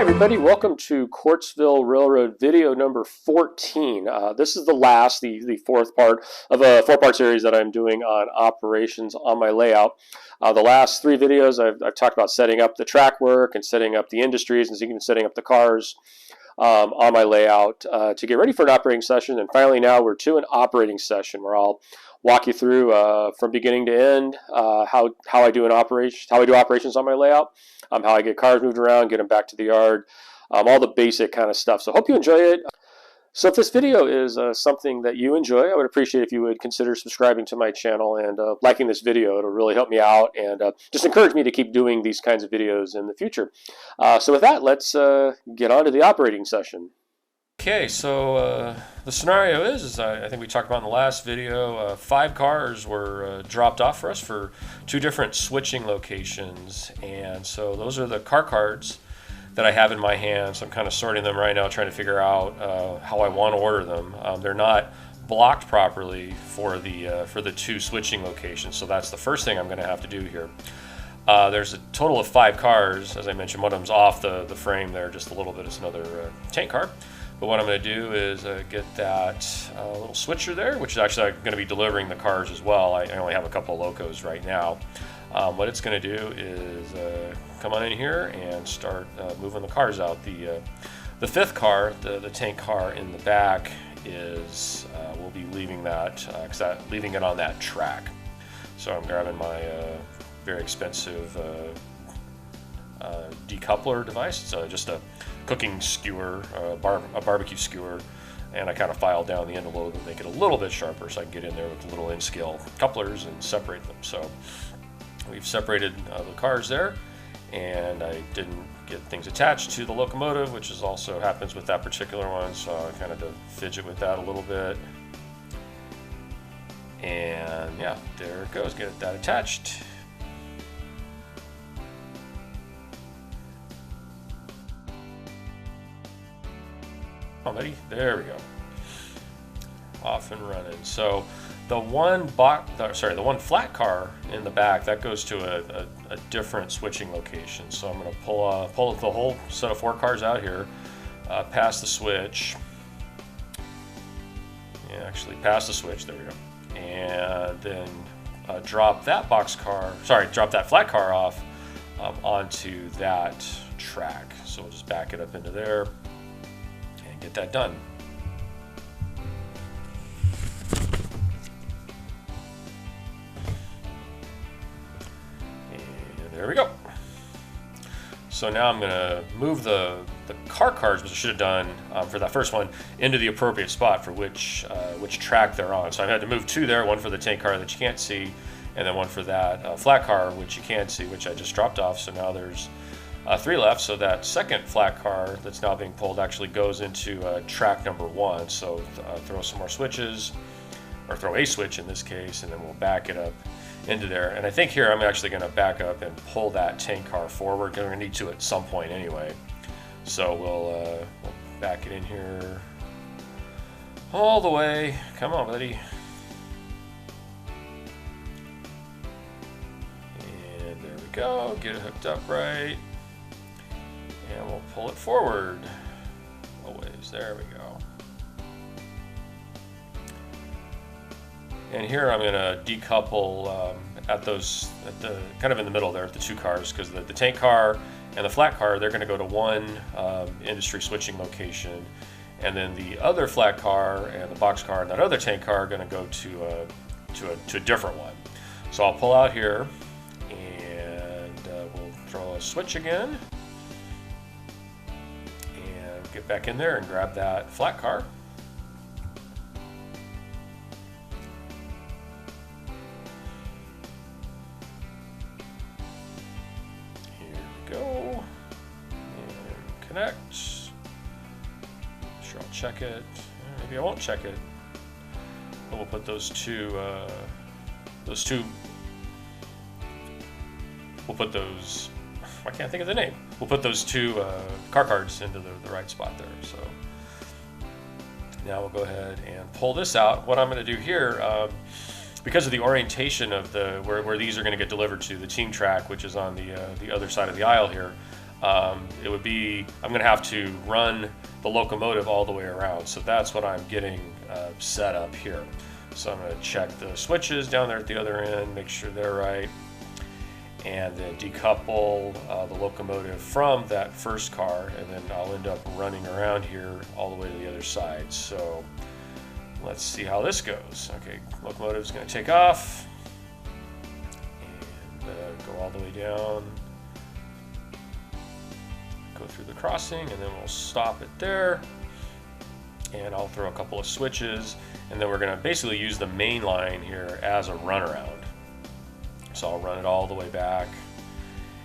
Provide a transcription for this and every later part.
everybody, welcome to Quartzville Railroad video number 14. This is the fourth part of a four-part series that I'm doing on operations on my layout. The last three videos I've talked about setting up the track work and setting up the industries and even setting up the cars on my layout to get ready for an operating session. And finally now we're to an operating session where I'll walk you through from beginning to end how I do operations on my layout, how I get cars moved around, get them back to the yard, all the basic kind of stuff. So hope you enjoy it. So if this video is something that you enjoy, I would appreciate if you would consider subscribing to my channel and liking this video. It'll really help me out and just encourage me to keep doing these kinds of videos in the future. So with that, let's get on to the operating session. Okay, so the scenario is I think we talked about in the last video, 5 cars were dropped off for us for 2 different switching locations, and so those are the car cards that I have in my hand. So I'm kind of sorting them right now, trying to figure out how I want to order them. They're not blocked properly for the 2 switching locations, so that's the first thing I'm going to have to do here. There's a total of 5 cars, as I mentioned. One of them's off the frame there just a little bit. It's another tank car. But what I'm going to do is get that little switcher there, which is actually going to be delivering the cars as well. I only have a couple of locos right now. What it's going to do is come on in here and start moving the cars out. The 5th car, the tank car in the back, is we'll be leaving leaving it on that track. So I'm grabbing my very expensive decoupler device. It's just a cooking skewer, a barbecue skewer, and I kind of file down the end of the load and make it a little bit sharper so I can get in there with little N-scale couplers and separate them. So we've separated the cars there, and I didn't get things attached to the locomotive, which is also happens with that particular one, so I kind of had to fidget with that a little bit. And yeah, there it goes, get that attached. Oh, buddy, there we go. Off and running. So the one flat car in the back, that goes to a different switching location. So I'm going to pull the whole set of 4 cars out here, past the switch. Yeah, actually past the switch. There we go. And then drop that flat car off onto that track. So we'll just back it up into there. Get that done. And there we go. So now I'm going to move the car cards, which I should have done for that first one, into the appropriate spot for which track they're on. So I had to move 2 there, one for the tank car that you can't see, and then one for that flat car, which you can see, which I just dropped off. So now there's 3 left, so that second flat car that's now being pulled actually goes into track number 1. So throw some more switches, or throw a switch in this case, and then we'll back it up into there. And I think here I'm actually going to back up and pull that tank car forward, because we're going to need to at some point anyway. So we'll back it in here all the way. Come on, buddy. And there we go. Get it hooked up right. And we'll pull it forward a ways. There we go. And here I'm going to decouple kind of in the middle there at the 2 cars, because the tank car and the flat car, they're going to go to one industry switching location, and then the other flat car and the box car and that other tank car are going to go to a different one. So I'll pull out here, and we'll throw a switch again. Get back in there and grab that flat car. Here we go. And connect. Sure, I'll check it. Maybe I won't check it. But we'll put those two. We'll put those. I can't think of the name. We'll put those 2 car cards into the right spot there. So now we'll go ahead and pull this out. What I'm going to do here, because of the orientation of where these are going to get delivered to, the team track, which is on the other side of the aisle here, it would be, I'm going to have to run the locomotive all the way around. So that's what I'm getting set up here. So I'm going to check the switches down there at the other end, make sure they're right, and then decouple the locomotive from that first car, and then I'll end up running around here all the way to the other side. So let's see how this goes. Okay, locomotive's going to take off and go all the way down, go through the crossing, and then we'll stop it there, and I'll throw a couple of switches, and then we're going to basically use the main line here as a runaround. So I'll run it all the way back,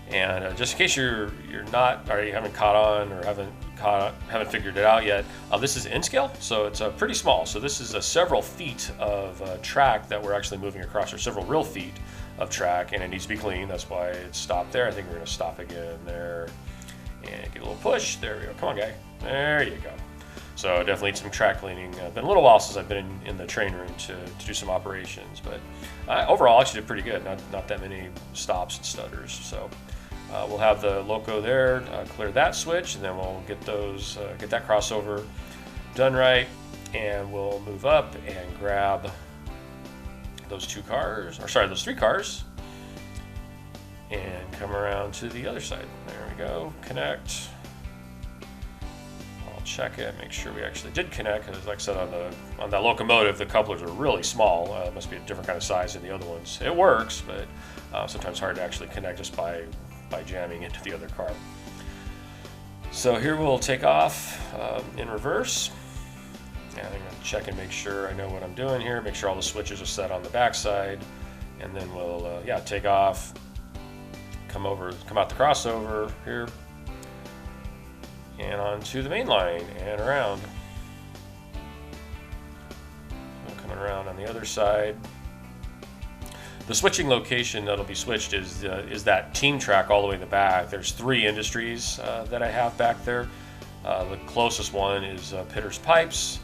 and just in case you're not, or you haven't caught on, or haven't figured it out yet, this is in scale, so it's pretty small. So this is several feet of track that we're actually moving across, or several real feet of track, and it needs to be clean. That's why it's stopped there. I think we're going to stop again there, and get a little push. There we go. Come on, guy. There you go. So definitely some track cleaning. Been a little while since I've been in the train room to do some operations, but overall actually did pretty good. Not that many stops and stutters. So we'll have the loco there, clear that switch, and then we'll get those get that crossover done right, and we'll move up and grab those two cars, or sorry, those three cars, and come around to the other side. There we go. Connect. Check it, make sure we actually did connect, because like I said, on that locomotive, the couplers are really small. It must be a different kind of size than the other ones. It works, but sometimes hard to actually connect just by jamming into the other car. So here we'll take off in reverse, and I'm going to check and make sure I know what I'm doing here, make sure all the switches are set on the backside, and then we'll take off, come out the crossover here, and onto the main line and around. Coming around on the other side. The switching location that'll be switched is that team track all the way in the back. There's 3 industries that I have back there. The closest one is Pitter's Pipes.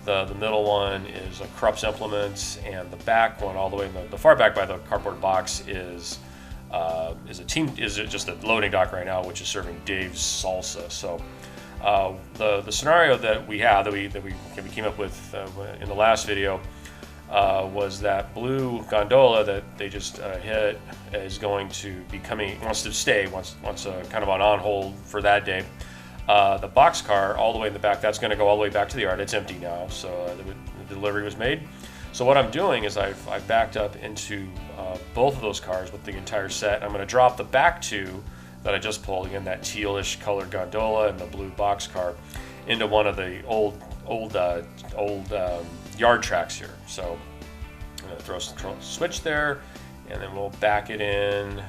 The middle one is Krupp's Implements, and the back one, all the way in the far back by the cardboard box, is just a loading dock right now, which is serving Dave's Salsa. So the scenario that we came up with in the last video was that blue gondola that they just hit is going to be wants to stay, wants kind of on hold for that day. The box car all the way in the back, that's going to go all the way back to the yard. It's empty now, so the delivery was made. So what I'm doing is I've backed up into both of those cars with the entire set. I'm going to drop the back 2 that I just pulled, again, that tealish colored gondola and the blue box car, into one of the old yard tracks here. So I'm going to throw a switch there, and then we'll back it in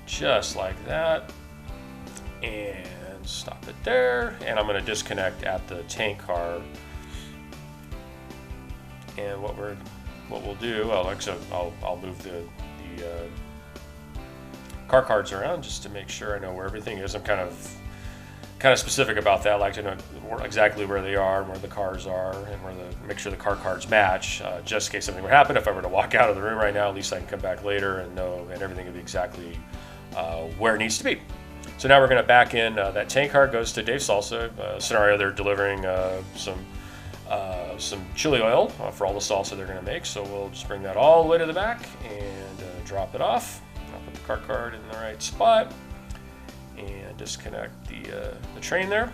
just like that, and stop it there. And I'm going to disconnect at the tank car. And what we'll do, I'll move the car cards around just to make sure I know where everything is. I'm kind of specific about that. I like to know exactly where they are and where the cars are, and make sure the car cards match, just in case something would happen. If I were to walk out of the room right now, at least I can come back later and know, and everything will be exactly where it needs to be. So now we're going to back in. That tank car goes to Dave's Salsa. Scenario, they're delivering some chili oil for all the salsa they're going to make. So we'll just bring that all the way to the back and drop it off. I'll put the car card in the right spot and disconnect the train there.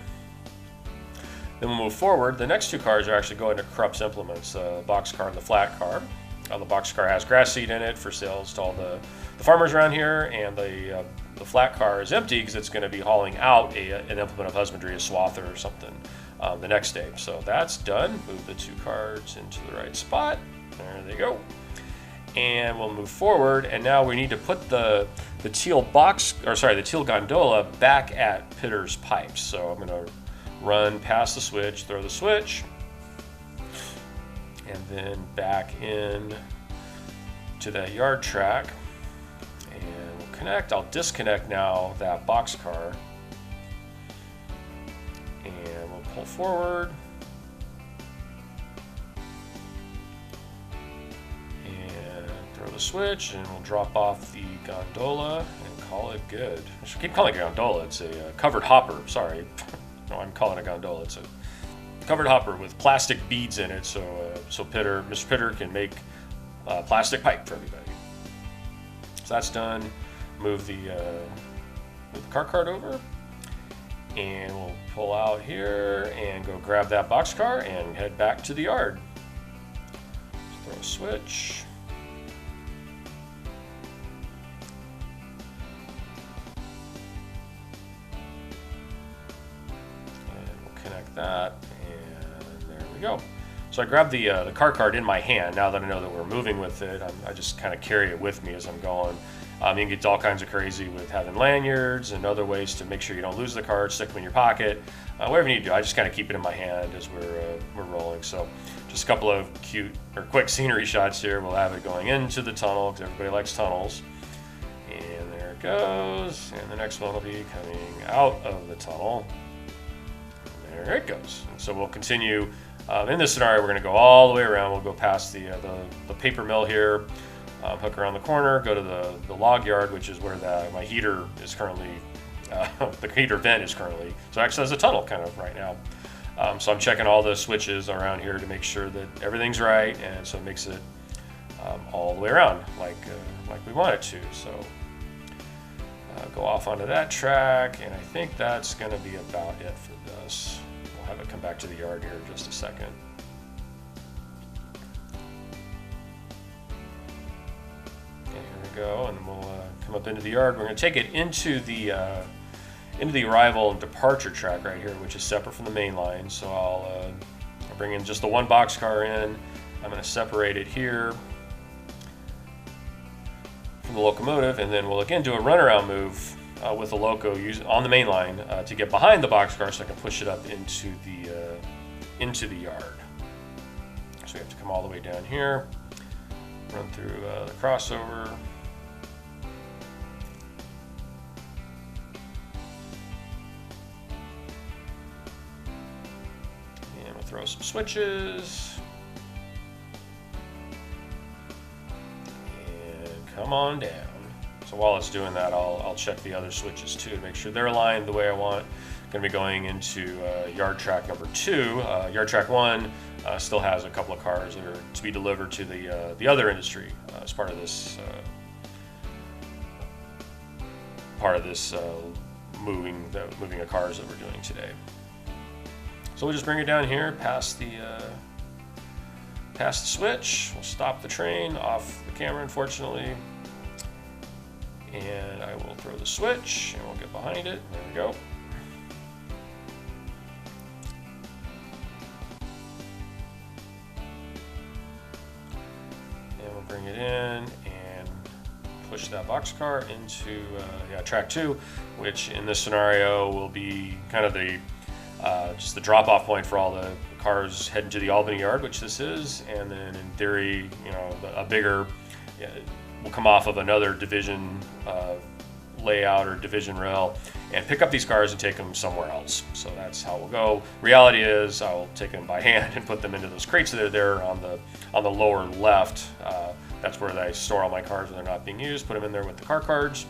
Then we'll move forward. The next 2 cars are actually going to Krupp's Implements, the box car and the flat car. The box car has grass seed in it for sales to all the farmers around here, and the flat car is empty because it's going to be hauling out an implement of husbandry, a swather or something, the next day. So that's done. Move the 2 cards into the right spot. There they go. And we'll move forward, and now we need to put the teal gondola back at Pitter's Pipes. So I'm going to run past the switch, throw the switch, and then back in to that yard track, and we'll connect. I'll disconnect now that box car, and we'll pull forward. Throw the switch, and we'll drop off the gondola and call it good. I should keep calling it a gondola. It's a covered hopper. Sorry. No, I'm calling it a gondola. It's a covered hopper with plastic beads in it, so Mr. Pitter can make plastic pipe for everybody. So that's done. Move the car cart over, and we'll pull out here and go grab that boxcar and head back to the yard. Throw a switch. Connect that, and there we go. So I grabbed the car cart in my hand. Now that I know that we're moving with it, I just kind of carry it with me as I'm going. You can get all kinds of crazy with having lanyards and other ways to make sure you don't lose the cart, stick them in your pocket, whatever you need to do. I just kind of keep it in my hand as we're rolling. So just a couple of cute or quick scenery shots here. We'll have it going into the tunnel because everybody likes tunnels. And there it goes. And the next one will be coming out of the tunnel. There it goes. And so we'll continue. In this scenario, we're going to go all the way around. We'll go past the paper mill here, hook around the corner, go to the log yard, which is where my heater is currently, the heater vent is currently. So it actually has a tunnel kind of right now. So I'm checking all the switches around here to make sure that everything's right, and so it makes it all the way around like we want it to. So go off onto that track, and I think that's going to be about it for this. We'll have it come back to the yard here in just a second. Okay, here we go, and we'll come up into the yard. We're going to take it into the arrival and departure track right here, which is separate from the main line. So I'll bring in just the one boxcar in. I'm going to separate it here from the locomotive, and then we'll again do a runaround move with the loco on the main line to get behind the boxcar so I can push it up into the yard. So we have to come all the way down here, run through the crossover. And we'll throw some switches. Come on down. So while it's doing that, I'll check the other switches too to make sure they're aligned the way I want. Going to be going into yard track number 2. Yard track 1 still has a couple of cars that are to be delivered to the other industry as part of this moving of cars that we're doing today. So we'll just bring it down here past the switch. We'll stop the train off the camera, unfortunately. And I will throw the switch and we'll get behind it. There we go. And we'll bring it in and push that boxcar into track 2, which in this scenario will be kind of just the drop-off point for all the cars heading to the Albany yard, which this is, and then in theory, a bigger will come off of another division layout or division rail and pick up these cars and take them somewhere else. So that's how we'll go. Reality is I'll take them by hand and put them into those crates that are there on the lower left. That's where I store all my cars when they're not being used. Put them in there with the car cards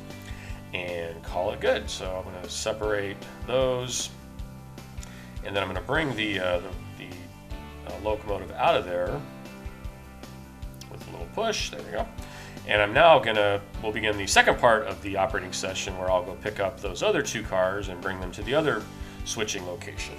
and call it good. So I'm going to separate those, and then I'm going to bring the locomotive out of there with a little push. There we go. And I'm now we'll begin the second part of the operating session where I'll go pick up those other 2 cars and bring them to the other switching location.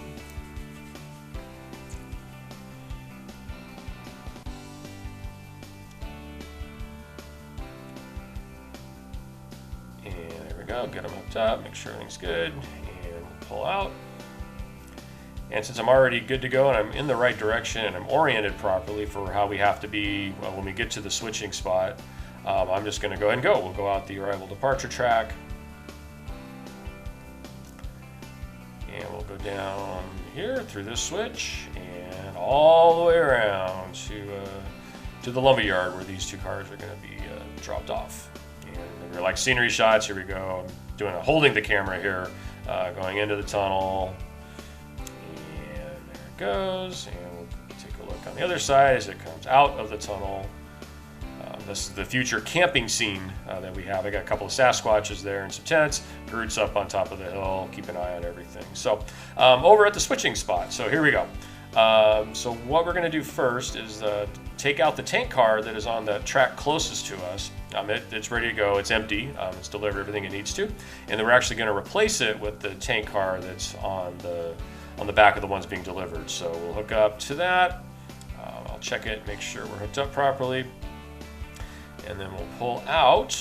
And there we go, get them up top, make sure everything's good, and pull out. And since I'm already good to go and I'm in the right direction and I'm oriented properly for how we have to be when we get to the switching spot, I'm just going to go ahead and go. We'll go out the arrival departure track, and we'll go down here through this switch and all the way around to the lumber yard where these 2 cars are going to be dropped off. And we're like scenery shots. Here we go. I'm holding the camera here, going into the tunnel. Goes, and we'll take a look on the other side as it comes out of the tunnel. this is the future camping scene that we have. I got a couple of Sasquatches there and some tents. Groot's up on top of the hill. Keep an eye on everything. So over at the switching spot. So here we go. So what we're going to do first is take out the tank car that is on the track closest to us. It's ready to go. It's empty. It's delivered everything it needs to. And then we're actually going to replace it with the tank car that's on the back of the ones being delivered. So we'll hook up to that. I'll check it, make sure we're hooked up properly. And then we'll pull out.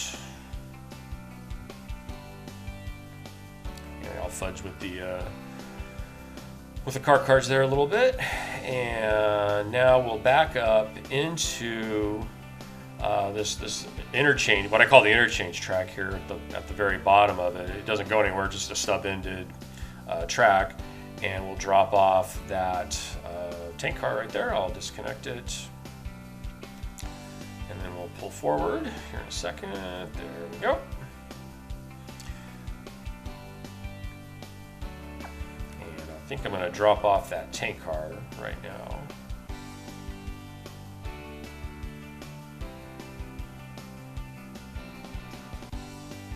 And I'll fudge with the car cards there a little bit. And now we'll back up into this interchange, what I call the interchange track here at the very bottom of it. It doesn't go anywhere, just a stub-ended track. And we'll drop off that tank car right there. I'll disconnect it. And then we'll pull forward here in a second. There we go. And I think I'm going to drop off that tank car right now.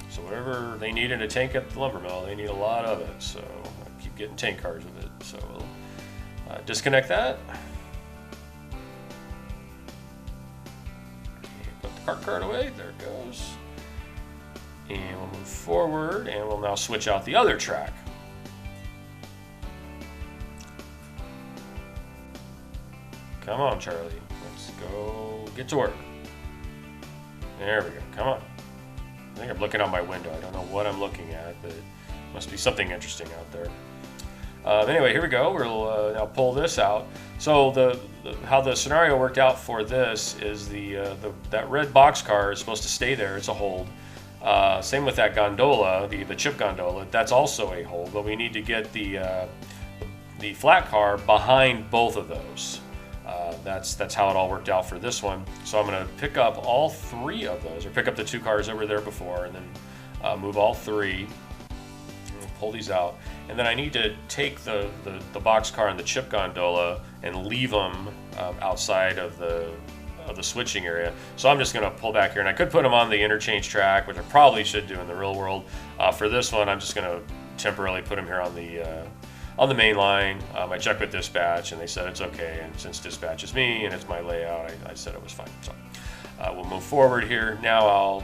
So whatever they need in a tank at the lumber mill, they need a lot of it. So I keep getting tank cars with it. So we'll disconnect that. Cart card away, there it goes. And we'll move forward and we'll now switch out the other track. Come on, Charlie, let's go get to work. There we go, come on. I think I'm looking out my window. I don't know what I'm looking at, but it must be something interesting out there. Anyway, here we go. We'll now pull this out. So how the scenario worked out for this is that red box car is supposed to stay there. It's a hold. Same with that gondola, the chip gondola. That's also a hold, but we need to get the flat car behind both of those. That's how it all worked out for this one. So I'm going to pick up all three of those, or pick up the two cars that were there before, and then move all three. Pull these out, and then I need to take the box car and the chip gondola and leave them outside of the switching area. So I'm just going to pull back here, and I could put them on the interchange track, which I probably should do in the real world. For this one, I'm just going to temporarily put them here on the main line. I checked with dispatch, and they said it's okay. And since dispatch is me and it's my layout, I said it was fine. So we'll move forward here. Now I'll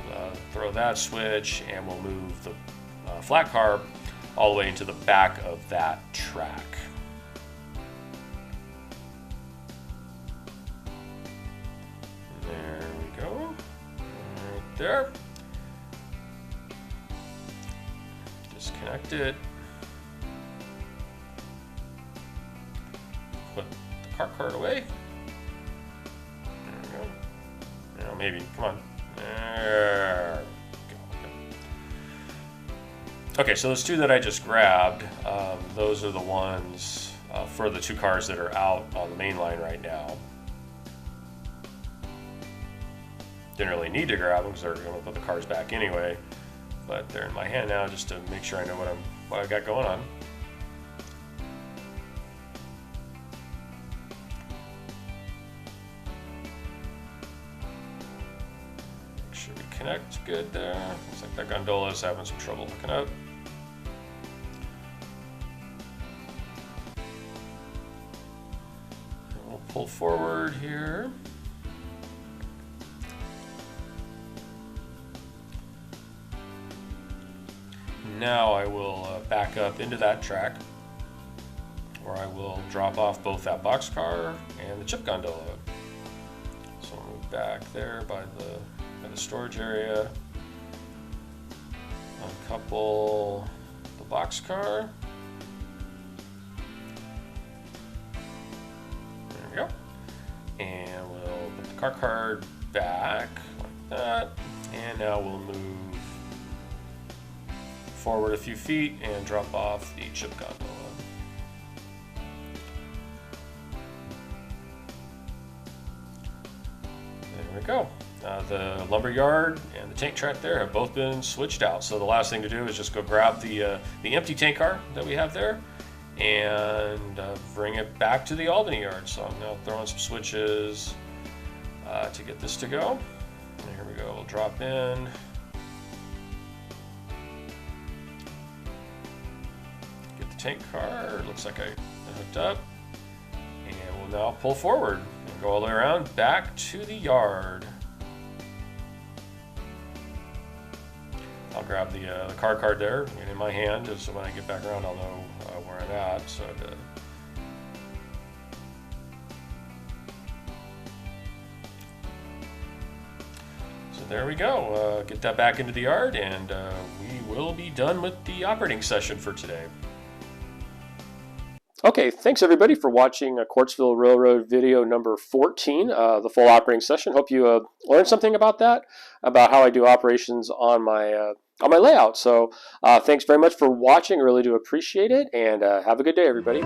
throw that switch, and we'll move the flat car all the way into the back of that track. There we go, right there. Disconnect it. Put the car card away. There we go. Now maybe, come on. There. Okay, so those two that I just grabbed, those are the ones for the two cars that are out on the main line right now. Didn't really need to grab them because they're going to put the cars back anyway, but they're in my hand now just to make sure I know what I've got going on. Make sure we connect good there. Looks like that gondola is having some trouble hooking up. Pull forward here. Now I will back up into that track where I will drop off both that box car and the chip gondola. So I'll move back there by the storage area. Uncouple the box car. Go. And we'll put the car card back like that, and now we'll move forward a few feet and drop off the chip gondola. There we go. The lumber yard and the tank track there have both been switched out. So the last thing to do is just go grab the empty tank car that we have there and bring it back to the Albany yard. So I'm now throwing some switches to get this to go. Here we go, we'll drop in. Get the tank car, looks like I hooked up. And we'll now pull forward and go all the way around back to the yard. I'll grab the car card there, get it in my hand, just so when I get back around I'll know where I'm at. So there we go. Get that back into the yard, and we will be done with the operating session for today. Okay, thanks everybody for watching Quartzville Railroad video number 14, the full operating session. Hope you learned something about that, about how I do operations on my layout. So thanks very much for watching. I really do appreciate it, and have a good day, everybody.